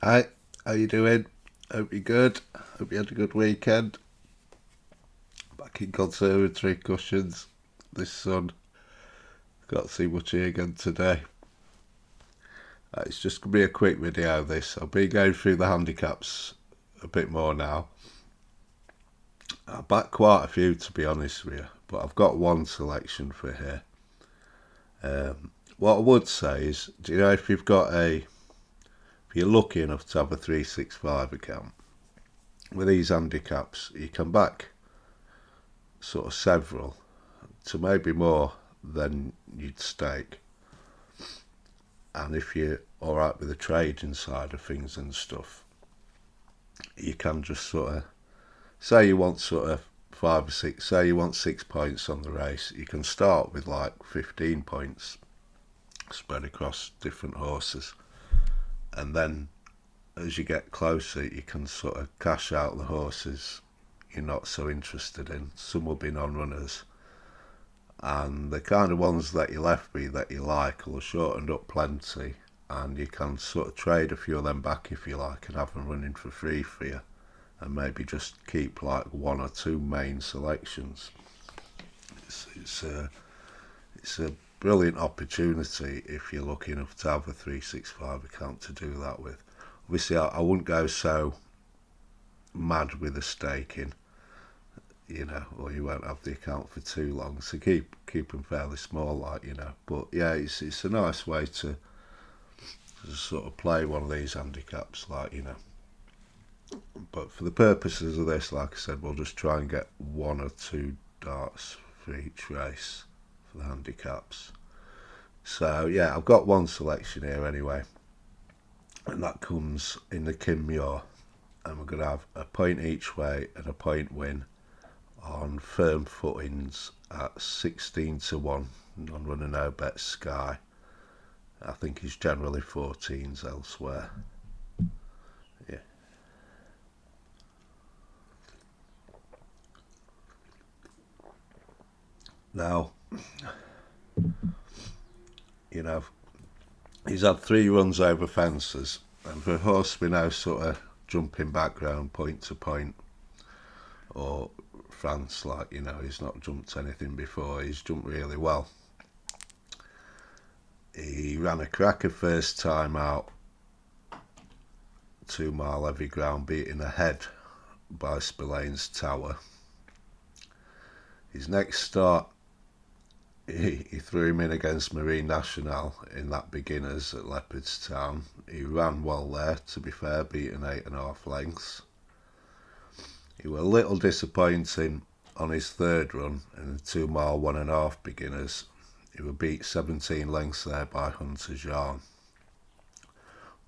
Hi, how you doing? Hope you're good. Hope you had a good weekend. Back in conservatory cushions this sun. Got to see much here again today. It's just going to be a quick video this. I'll be going through the handicaps a bit more now. I backed quite a few to be honest with you, but I've got one selection for here. What I would say is, do you know if you're lucky enough to have a 365 account, with these handicaps, you can back sort of several to maybe more than you'd stake. And if you're alright with the trading side of things and stuff, you can just sort of say you want sort of 5 or 6, say you want 6 points on the race, you can start with like 15 points spread across different horses, and then as you get closer you can sort of cash out the horses you're not so interested in. Some will be non-runners, and the kind of ones that you left with that you like will shorten up plenty, and you can sort of trade a few of them back if you like and have them running for free for you, and maybe just keep like one or two main selections. It's a brilliant opportunity if you're lucky enough to have a 365 account to do that with. Obviously I wouldn't go so mad with the staking, or you won't have the account for too long. So keep them fairly small, But yeah, it's a nice way to sort of play one of these handicaps, But for the purposes of this, like I said, we'll just try and get one or two darts for each race for the handicaps. So yeah, I've got one selection here anyway, and that comes in the Muir, and we're going to have a point each way and a point win on firm footings at 16-1 non-runner no bet Sky. I think he's generally 14s elsewhere. Yeah. Now, he's had 3 runs over fences, and for a horse with no sort of jumping background point to point, or France, he's not jumped anything before, he's jumped really well. He ran a cracker first time out, 2 mile heavy ground, beating ahead by Spillane's Tower. His next start, he threw him in against Marine National in that beginners at Leopardstown. He ran well there, to be fair, beating 8.5 lengths. He was a little disappointing on his third run in the 2 mile 1.5 beginners. He was beat 17 lengths there by Hunter's Yarn.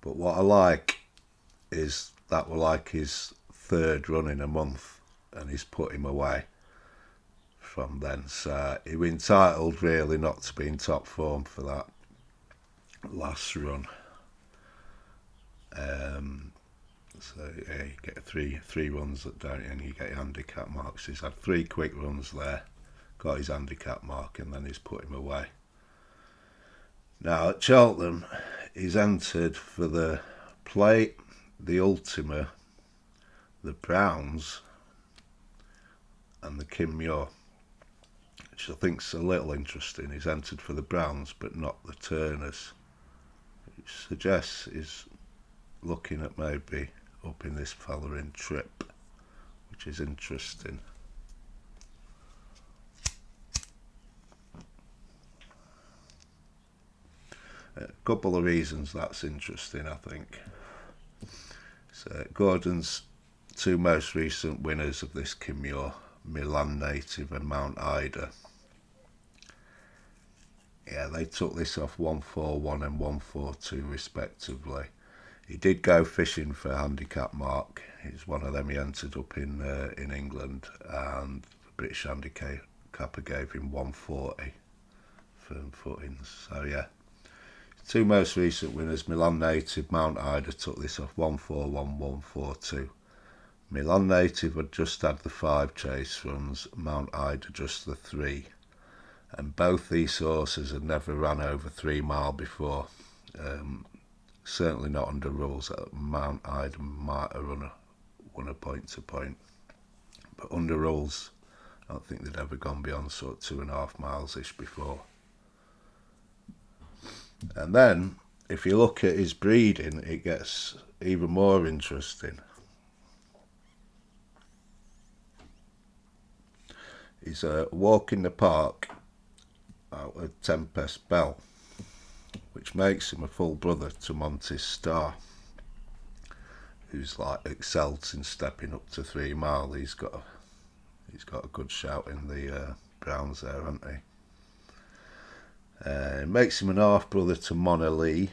But what I like is that was like his third run in a month, and he's put him away from then. So he was entitled really not to be in top form for that last run. So yeah, you get three runs that don't you, and you get your handicap marks. He's had 3 quick runs there, got his handicap mark, and then he's put him away. Now at Cheltenham, he's entered for the Plate, the Ultima, the Browns, and the Muir, which I think's a little interesting. He's entered for the Browns but not the Turners, which suggests he's looking at maybe upping this fella in trip, which is interesting. A couple of reasons that's interesting, I think. So Gordon's 2 most recent winners of this Muir, Milan Native and Mount Ida, yeah, they took this off 141 and 142 respectively. He did go fishing for a handicap mark. He's one of them. He entered up in England, and the British handicapper gave him 140 firm footings. So yeah, 2 most recent winners, Milan Native, Mount Ida, took this off 141, 142. Milan Native had just had the 5 chase runs, Mount Ida just the 3. And both these horses had never ran over 3 mile before. Certainly not under rules. Mount Ida might have won a point to point, but under rules, I don't think they'd ever gone beyond sort of 2.5 miles ish before. And then, if you look at his breeding, it gets even more interesting. He's a walk in the park out of Tempest Bell, which makes him a full brother to Monty's Star, who's like excelled since stepping up to 3 mile. He's got a good shout in the Browns there, hasn't he? It makes him an half brother to Mona Lee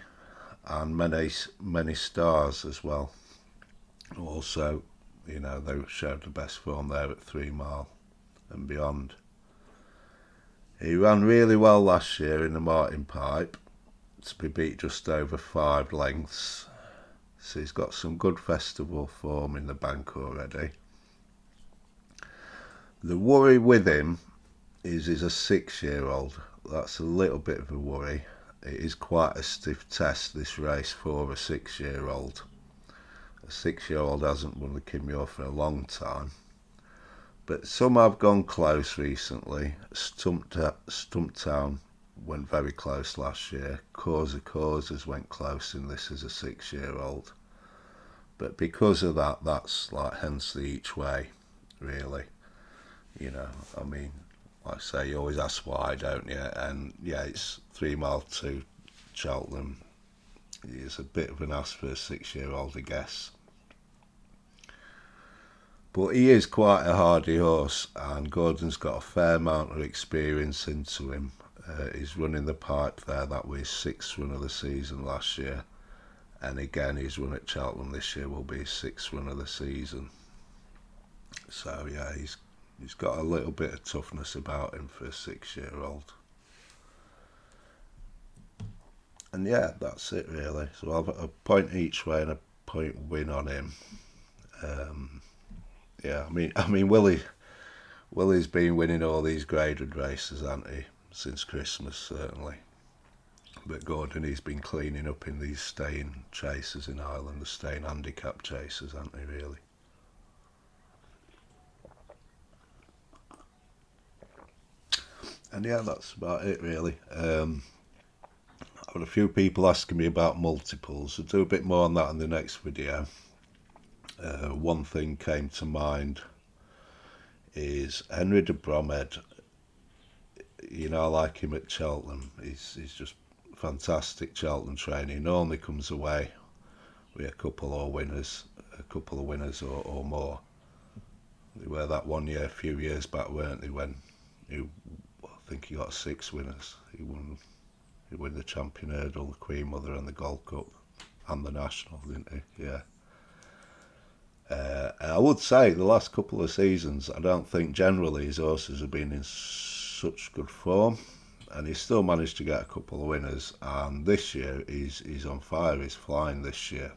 and many stars as well. Also, you know, they showed the best form there at 3 mile and beyond. He ran really well last year in the Martin Pipe to be beat just over 5 lengths. So he's got some good festival form in the bank already. The worry with him is he's a 6-year-old. That's a little bit of a worry. It is quite a stiff test, this race, for a 6-year-old. A 6-year-old hasn't won the Muir for a long time. But some have gone close recently. Stumptown went very close last year. Causers went close in this as a 6-year-old. But because of that, that's like hence the each way, really. You know, I mean, like I say, you always ask why, don't you? And yeah, it's 3 mile to Cheltenham. It's a bit of an ask for a 6-year-old, I guess. But he is quite a hardy horse, and Gordon's got a fair amount of experience into him. He's running the pipe there. That was his 6th run of the season last year. And again, his run at Cheltenham this year will be his 6th run of the season. So yeah, he's got a little bit of toughness about him for a 6-year-old. And yeah, that's it really. So I'll have a point each way and a point win on him. Yeah, I mean, Willie's been winning all these graded races, hasn't he, since Christmas, certainly. But Gordon, he's been cleaning up in these staying chases in Ireland, the staying handicap chases, hasn't he, really? And yeah, that's about it, really. I've had a few people asking me about multiples. I'll do a bit more on that in the next video. One thing came to mind is Henry de Bromhead. You know, I like him at Cheltenham. He's just fantastic Cheltenham training. He normally comes away with a couple of winners or more. They were that one year, a few years back, weren't they, when I think he got 6 winners. He won the Champion Hurdle, the Queen Mother and the Gold Cup and the National, didn't he? Yeah. I would say the last couple of seasons, I don't think generally his horses have been in such good form, and he's still managed to get a couple of winners. And this year he's on fire. He's flying this year.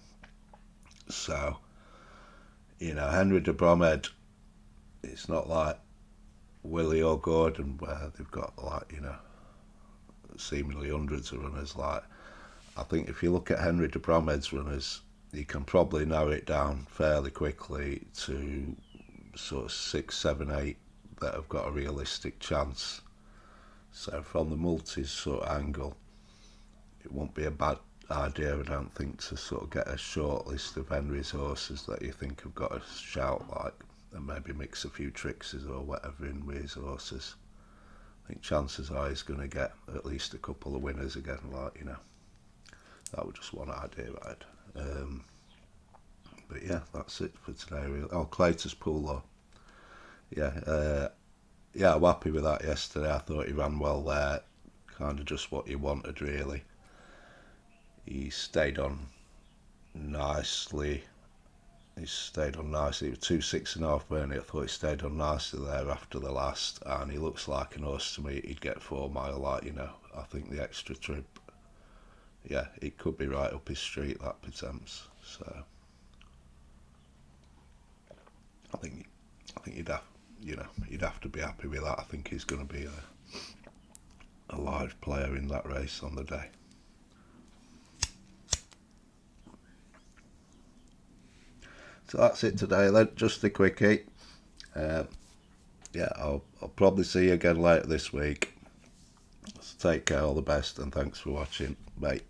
So, you know, Henry de Bromhead, it's not like Willie or Gordon where they've got, like, you know, seemingly hundreds of runners. Like, I think if you look at Henry de Bromhead's runners, you can probably narrow it down fairly quickly to sort of 6, 7, 8 that have got a realistic chance. So from the multis sort of angle, it won't be a bad idea, I don't think, to sort of get a short list of Henry's horses that you think have got a shout, like, and maybe mix a few Trixes or whatever in with his horses. I think chances are he's going to get at least a couple of winners again, like, you know. That was just one idea I had. But yeah, that's it for today, really. Oh, Clayton's Pool, though. Yeah, I'm happy with that yesterday. I thought he ran well there. Kind of just what you wanted, really. He stayed on nicely. It was 2.6.5, weren't it? I thought he stayed on nicely there after the last, and he looks like an horse to me. He'd get 4 mile, like, you know. I think the extra trip, yeah, it could be right up his street, that Pertemps. So I think you'd have to be happy with that. I think he's going to be a live player in that race on the day. So that's it today then, just a quickie. Yeah, I'll probably see you again later this week. So take care, all the best, and thanks for watching. Bye.